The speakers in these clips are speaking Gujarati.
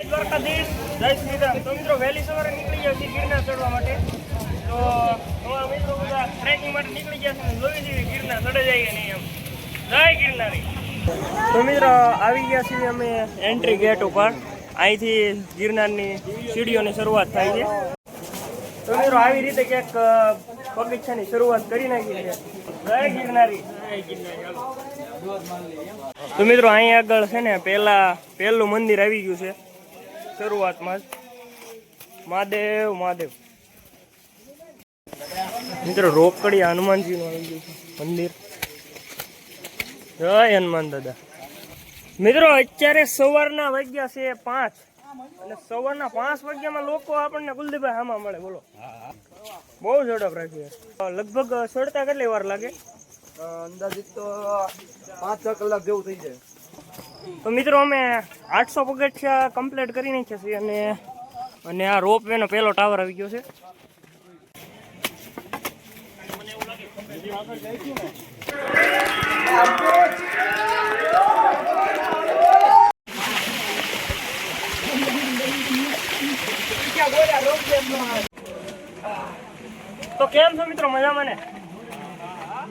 દ્વારકાધીશ, જય શ્રી રામ. તો મિત્રો વહેલી સવારે નીકળી ગયા છીએ ગિરનાર ચડવા માટે. તો અમારા મિત્રો બધા ટ્રેકિંગ માટે નીકળી ગયા છે. જોઈ જઈએ ગિરનાર ચડે જઈએ નહીં એમ. જય ગિરનારી. તો મિત્રો આવી ગયા છીએ અમે એન્ટ્રી ગેટ ઉપર. અહીંથી ગિરનારની સીડીઓની શરૂઆત થાય છે. તો મિત્રો આવી રીતે ક્યાંક પગથિયાની શરૂઆત કરી નાખી છે. જય ગિરનારી. તો મિત્રો અહીં આગળ છે ને પહેલું મંદિર આવી ગયું છે શરૂઆતમાં જ. મહાદેવ મહાદેવ. મિત્રો રોકડિયા હનુમાનજીનું આવી ગયું છે મંદિર. જય હનુમાન દાદા. મિત્રો અત્યારે સવારના વાગ્યા છે 5 અને સવારના 5 વાગ્યામાં લોકો આપણને કુલદીપભાઈ હામાં મળે. બોલો, બહુ ઝડપ રાખી. લગભગ ચડતા કેટલી વાર લાગે? અંદાજિત તો 5-6 કલાક જેવું થઈ જાય. તો મિત્રો અમે 800 પગથિયા કમ્પ્લીટ કરી નાખ્યા છીએ અને આ રોપવે નો પહેલો ટાવર આવી ગયો છે. તો કેમ છો મિત્રો? મજામાં ને?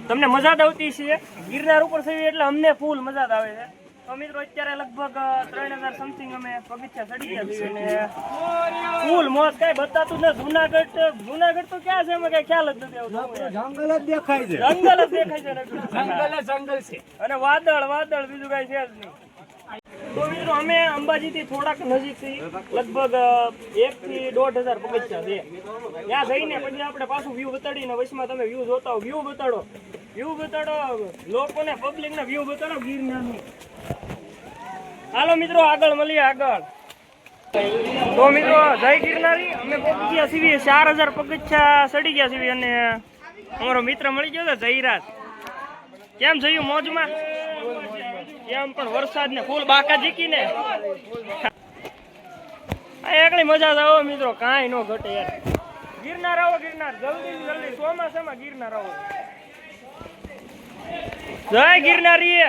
તમને મજા જ આવતી છે? ગિરનાર ઉપર થઈ એટલે અમને ફૂલ મજા જ આવે છે. તો મિત્રો અત્યારે લગભગ 3000 સમથિંગ અમે પગથિયા ચડી ગયા છીએ અને ફૂલ મોજ. કઈ બતાતું ને જુનાગઢ તો ક્યાં છે એમાં કઈ ખ્યાલ જ નથી આવતો. જંગલ જ દેખાય છે. જંગલ જ દેખાય છે. જંગલ છે અને વાદળ બીજું કઈ છે જ નહીં. તો મિત્રો અમે અંબાજીથી થોડાક નજીક થી લગભગ 1 થી 1500 પગથિયા છે. ત્યાં જઈને પછી આપણે પાછું વ્યૂ બતાડીને વચમાં તમે વ્યૂ જોતા હો. વ્યૂ બતાડો લોકોને, પબ્લિકને વ્યૂ બતાડો ગિરનારની. હાલો મિત્રો આગળ મળીએ આગળ. તો મિત્રો જય ગિરનારી. અમે પહોંચી ગયા છીએ 4000 પગથિયા ચડી ગયા છીએ અને અમારો મિત્ર મળી ગયો છે જયરાજ. કેમ થયું? મોજમાં? એમ પણ વરસાદ ને ફૂલ બાકા જીકીને એકલી મજા જ આવો મિત્રો, કાંઈ નો ઘટે યાર. ગિરનાર આવો, ગિરનાર જલ્દી ચોમાસામાં ગિરનાર આવો. જય ગિરનારી.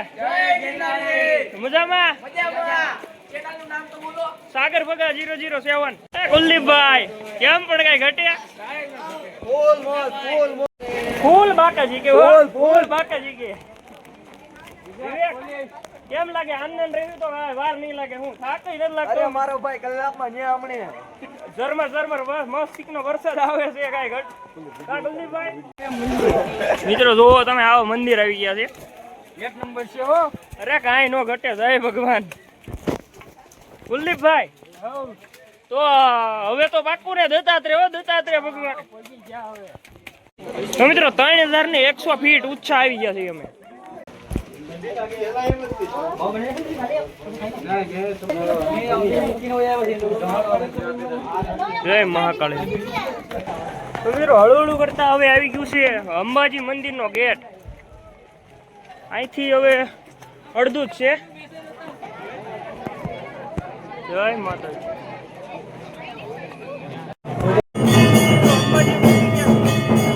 મજામાં? સાગર ભગા 007. કુલદીપભાઈ કેમ પણ કઈ ઘટે? ફૂલ બાકાજી કે ફૂલ બાકાજી કે. કેમ લાગે? આનંદ રહ્યું તો વાર નહીં લાગે. હું થાક નથી લાગતો મારો ભાઈ કલાકમાં ન્યા હમણે ઝરમર મસ્ત નો વરસાદ આવે છે. કઈ ઘટ કુલદીપભાઈ. મિત્રો જોવો તમે, આવો મંદિર આવી ગયા છે. 1 નંબર છે હો. અરે કાંઈ નો ઘટે. જય ભગવાન. કુલદીપભાઈ તો હવે તો પાકું ને દત્તાત્રેય ભગવાન. તો મિત્રો 3100 ફીટ ઊંચા આવી ગયા છે અમે. જય મહાકાળી. તો મિત્રો હળુહળું કરતા હવે આવી ગયું છે અંબાજી મંદિરનો ગેટ. અહીંથી હવે અડધું જ છે. જય માતાજી.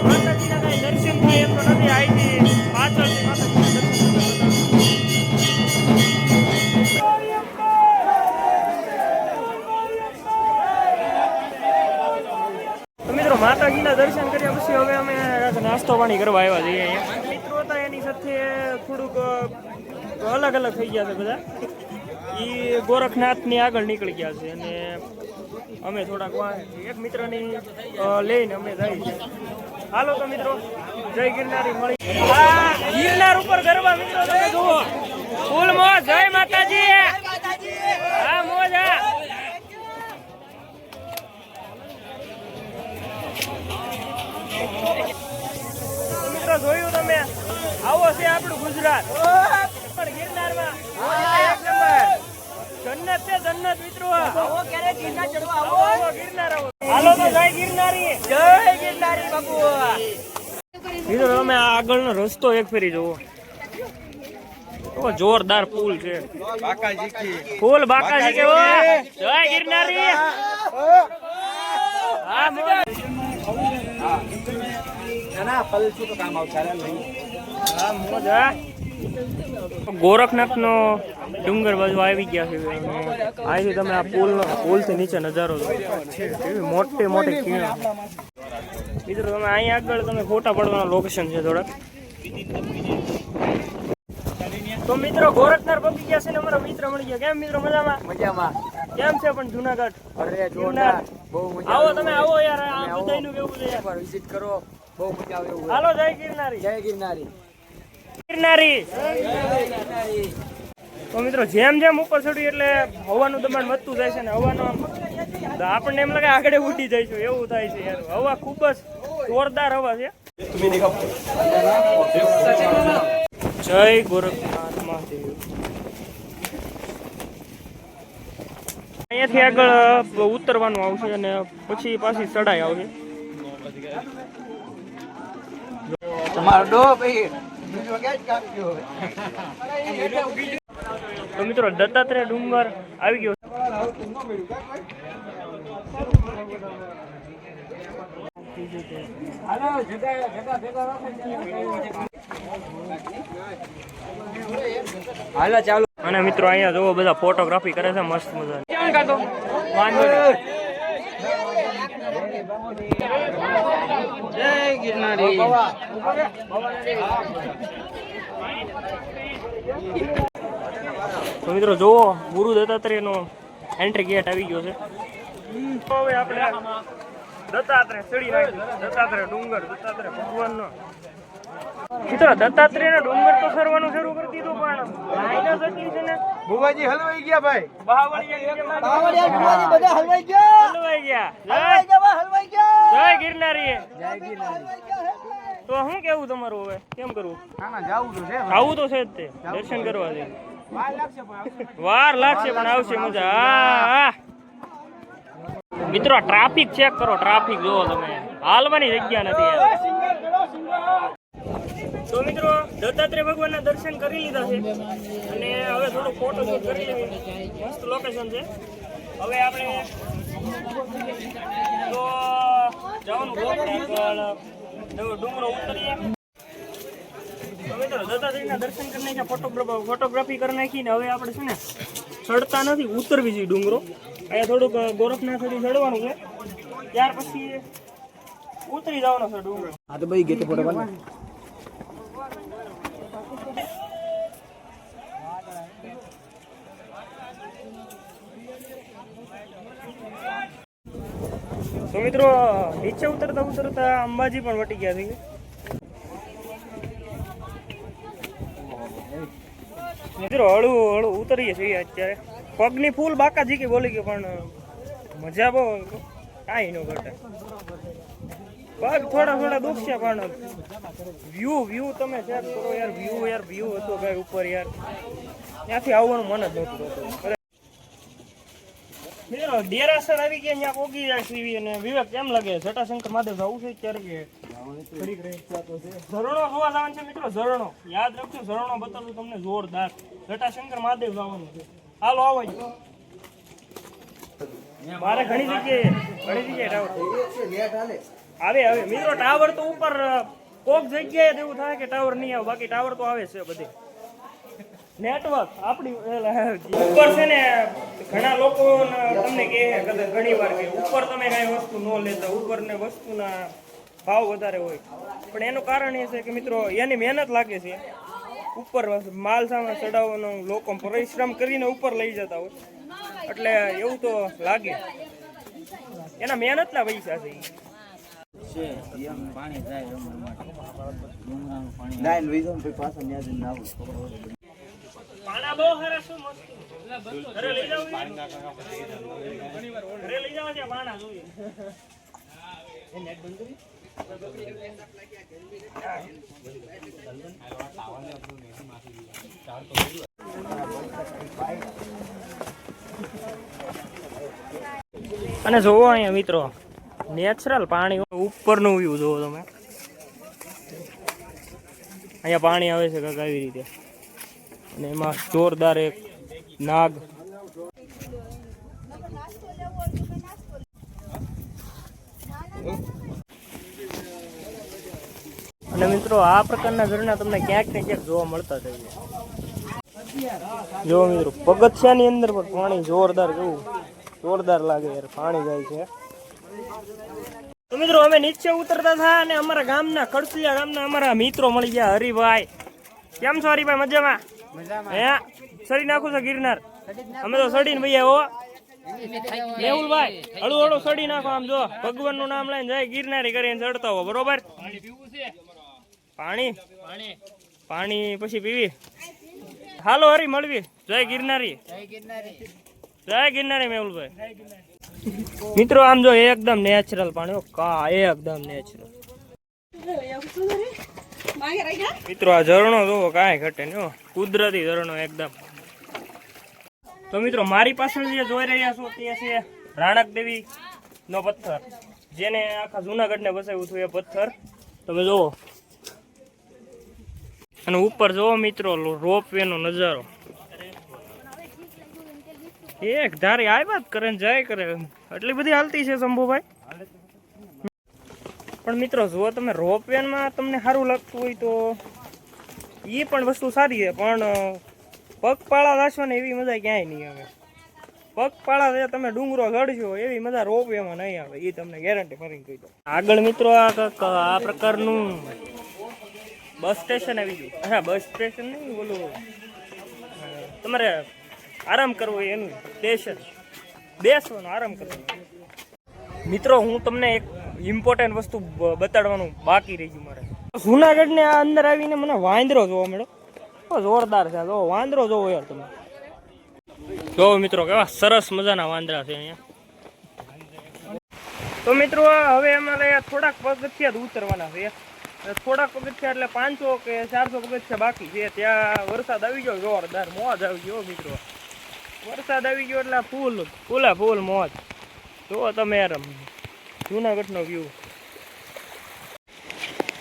માતાજીના કઈ દર્શન થાય એમ તો નથી. અહીંથી પાછળથી માતાજીના દર્શન. માતાજીના દર્શન કર્યા પછી હવે અમે નાસ્તો પાણી કરવા આવ્યા છીએ અહીંયા. મિત્રો હતા એની સાથે થોડુંક અલગ થઈ ગયા છે બધા. એ ગોરખનાથની આગળ નીકળી ગયા છે અને અમે થોડાક એક મિત્રની લઈને અમે જઈએ. હાલો તો મિત્રો જય ગિરનારી મળી. ગિરનાર ઉપર ગરબા મિત્રો તમે જુઓ. ફૂલ મોજ. જય માતાજી. હા મોજ. જોયું તમે? આવો છે આપણું ગુજરાત. પણ ગિરનારમાં એક નંબર જન્નત છે, જન્નત મિત્રો. આવો ક્યારે ગિરનાર ચડવા આવો. ગિરનાર આવો. હાલો તો જય ગિરનારી. જય ગિરનારી બાપુ. મિત્રો તમે આગળનો રસ્તો એક ફેરી જોવો. જોરદાર પુલ છે. ફૂલ બાકાજી કે. જય ગિરનારી. હા ના પલસું તો કામ આવશે. હા મોજ. ગોરખનાથનો ડુંગર બાજુ આવી ગયા છે અને અહીંથી તમે આ પુલથી નીચે નજારો કેવી મોટી મોટી ખીણ. મિત્રો તમે અહીં આગળ તમે ફોટા પડવાના લોકેશન છે થોડાક. તો મિત્રો ગોરખનાથ પહોંચી ગયા છે ને અમારા મિત્ર મળી ગયા. કેમ મિત્રો મજામાં? મજામાં. કેમ છે પણ જુનાગઢ? અરે જોરદાર, બહુ મજા આવો તમે આવો યાર, આ બધાયનું કેવું છે યાર. વિઝિટ કરો, બહુ મજા આવે એવું. હાલો જય ગિરનારી. જય ગિરનારી. ગિરનારી. તો મિત્રો જેમ જેમ ઉપર ચડ્યું એટલે હવાનું દબાણ વધતું જાય છે ને હવાનું આપણને એમ લાગે આગળ ઉઠી જઈશું એવું થાય છે યાર. હવા ખૂબ જ જોરદાર હવા છે. જય ગોરખનાથ મહાદેવ. અહીંયાથી આગળ ઉતરવાનું આવશે અને પછી પાછી ચડાઈ આવશે. તમારો ડો ભાઈ તો મિત્રો દત્તાત્રેય ડુંગર આવી ગયો. હાલો ચાલો. અને મિત્રો અહીંયા જોવો બધા ફોટોગ્રાફી કરે છે મસ્ત મજા. વાંધો નહીં. જય ગિરનારી. તો મિત્રો જોવો ગુરુ દત્તાત્રેયનો એન્ટ્રી ગેટ આવી ગયો છે. હવે આપણે દત્તાત્રેય ચડી નાખ્યું. દત્તાત્રેય ડુંગર, દત્તાત્રેય ભગવાનનો. મિત્રો દત્તાત્રેયનો ડુંગર તો સરવાનું શરૂ કરી દીધું પણ માઇનસ એટલી છે ને ભુવાજી હલવાઈ ગયા ભાઈ. બાવળિયા બધા હલવાઈ ગયા. હલવાઈ ગયા. હલવાઈ ગયા. જય ગિરનારી. જય ગિરનારી. તો શું કેવું તમારું હવે કેમ કરવું? ના જાવું તો છે. આવું તો છે જ તે દર્શન કરવા છે. વાર લાગશે પણ આવશે મજા. હા મિત્રો ટ્રાફિક ચેક કરો. ટ્રાફિક જોવો તમે, હાલવાની જગ્યા નથી યાર. તો મિત્રો દત્તાત્રેય ભગવાનના દર્શન કરી લીધા છે અને હવે થોડું ફોટોશૂટ કરી લેવી. મસ્ત લોકેશન છે. હવે આપણે તો જવાનું ડુંગરો ઉતરીએ. તો મિત્રો દત્તાત્રેયના દર્શન કરી નાખ્યા, ફોટોગ્રાફી કરી નાખી ને હવે આપણે છે ને ચડતા નથી, ઉતરવી જોઈએ ડુંગરો. અહીંયા થોડુંક ગોરખનાથ સુધી ચડવાનું છે, ત્યાર પછી ઉતરી જવાનો છે ડુંગરો. હા તો ભાઈ ગેટ ફોટો પાડ. તો મિત્રો નીચે ઉતરતા ઉતરતા અંબાજી પણ વટી ગયા છે. મિત્રો હળવું હળવું ઉતરીએ છીએ અત્યારે. પગની ફૂલ બાકા જીકી બોલી ગયો પણ મજા બહુ કાંઈ ન ઘટે. પગ થોડા થોડા દુખશે પણ વ્યૂ તમે ચેક કરો યાર. વ્યૂ હતો ભાઈ ઉપર યાર. ત્યાંથી આવવાનું મન જ નહોતું. મિત્રો ડેરાસર આવી ગયા, ત્યાં પોગી જાય સીવી. અને વિવેક કેમ લાગે જટાશંકર મહાદેવ જવું છે અત્યારે કે ઝરણો જોવા જવાનું છે? મિત્રો ઝરણો યાદ રાખજો, ઝરણો બતાવું તમને જોરદાર. જટાશંકર મહાદેવ જવાનું છે. હાલો આવો. મારે ઘણી જગ્યાએ આવે મિત્રો ટાવર તો ઉપર કોક જગ્યાએ એવું થાય કે ટાવર નહીં આવે, બાકી ટાવર તો આવે છે બધે. નેટવર્ક આપણી ઉપર છે ને ઘણા લોકો તમને કહે ઘણી વાર કે ઉપર તમે કઈ વસ્તુ ન લેતા, ઉપર ને વસ્તુના ભાવ વધારે હોય. પણ એનું કારણ એ છે કે મિત્રો એની મહેનત લાગે છે. ઉપર માલ સામાન ચડાવવાનો લોકો પરિશ્રમ કરીને ઉપર લઈ જતા હોય એટલે એવું તો લાગે. એના મહેનતના પૈસા છે. પાણા બહુ સારા શું મસ્ત. ઘરે લઈ જાવ, ઘરે લઈ જાવ છે પાણા જોઈએ. અને જોવો અહીંયા મિત્રો નેચરલ પાણી ઉપરનું વ્યૂ જોવો તમે. અહીંયા પાણી આવે છે કાંઈક આવી રીતે અને એમાં જોરદાર એક નાગ. અને મિત્રો આ પ્રકારના ઝરણા તમને ક્યાંક ને ક્યાંક જોવા મળતા જ હોય. જો મિત્રો પગથિયાની અંદર પણ પાણી જોરદાર કેવું જોરદાર લાગે યાર, પાણી જાય છે. તો મિત્રો અમે નીચે ઉતરતા હતા અને અમારા ગામના કડસિયા ગામના અમારા મિત્રો મળી ગયા. હરિભાઈ, કેમ છો હરિભાઈ? મજામાં? હે સડી નાખું છો ગિરનાર? અમે તો સડીને ભાઈ હો મેહુલભાઈ, હળું હળું સડી નાખો. આમ જો ભગવાન નું નામ લઈને જાય ગિરનારી કરીને ચડતા હો, બરોબર? પાણી પાણી પછી પીવી. હાલો હરી મળવી. જય ગિરનારી, જય ગિરનારી મેહુલભાઈ. મિત્રો આમ જો એકદમ નેચરલ પાણી હો, કા એકદમ નેચરલ. મિત્રો આ ઝરણો જોવો, કાંઈ ઘટે નહીં હો, કુદરતી ઝરણો એકદમ. તો મિત્રો મારી પાછળ જે જોઈ રહ્યા છો તે છે રાણક દેવી નો પથ્થર, જેને આખા જુનાગઢ ને બસાવ્યું હતું એ પથ્થર તમે જોવો. અને ઉપર જોવો મિત્રો રોપવે નો નજારો, એક ધારી આવ્યા જ કરે ને જાય કરે, એટલી બધી હાલતી છે શંભુભાઈ. પણ મિત્રો જો તમે રોપવે માં તમને સારું લાગતું હોય તો એ પણ વસ્તુ સારી છે, પણ પગપાળા રાખશો ને એવી મજા ક્યાંય નહીં આવે. પગપાળા તમે ડુંગરો ચડશો એવી મજા રોપવેમાં નહીં આવે, એ તમને ગેરંટી કરીને કહી દો. આગળ મિત્રો આ પ્રકારનું બસ સ્ટેશન આવી ગયું. હા, બસ સ્ટેશન નહીં, બોલું તમારે આરામ કરવો હોય એનું સ્ટેશન, બેસવાનો આરામ કરવાનો. મિત્રો હું તમને એક ઇમ્પોર્ટન્ટ વસ્તુ બતાડવાનું બાકી રહી ગયું મારે. જુનાગઢ ને આ અંદર આવીને મને વાંદરો જોવા મળ્યો, જોરદાર છે. જો વાંદરો જોવો યાર તમે, જો મિત્રો કેવા સરસ મજાના વાંદરા છે અહીંયા. તો મિત્રો હવે અમારે થોડાક પગથિયા ઉતરવાના છે, થોડાક પગથિયા એટલે 500 કે 400 પગથિયા બાકી છે. ત્યાં વરસાદ આવી ગયો, જોરદાર મોજ આવી ગયો મિત્રો. વરસાદ આવી ગયો એટલે ફૂલ મોજ. જો તમે યાર જુનાગઢનો વ્યૂ.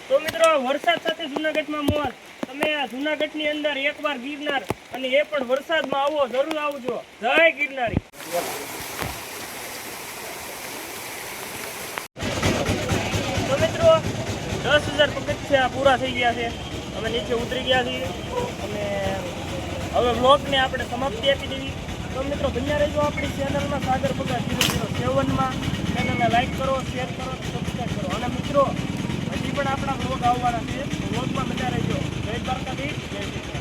તો મિત્રો વરસાદ સાથે જુનાગઢમાં મોજ. તમે આ જુનાગઢની અંદર એકવાર ગિરનાર, અને એ પણ વરસાદમાં આવો, જરૂર આવજો. જય ગિરનારી. તો મિત્રો 10,000 પગથિયા પૂરા થઈ ગયા છે, અમે નીચે ઉતરી ગયા છીએ અને હવે બ્લોગને આપણે સમાપ્તિ આપી દેવી. તો મિત્રો બન્યા રહેજો આપણી ચેનલમાં સાગર પગા 007માં. ચેનલને લાઈક કરો, શેર કરો, સબસ્ક્રાઈબ કરો. અને મિત્રો હજી પણ આપણા બ્લોગ આવવાના છે, બ્લોગમાં બન્યા રહેજો. જય દ્વારકાધીશ, જય શ્રી કૃષ્ણ.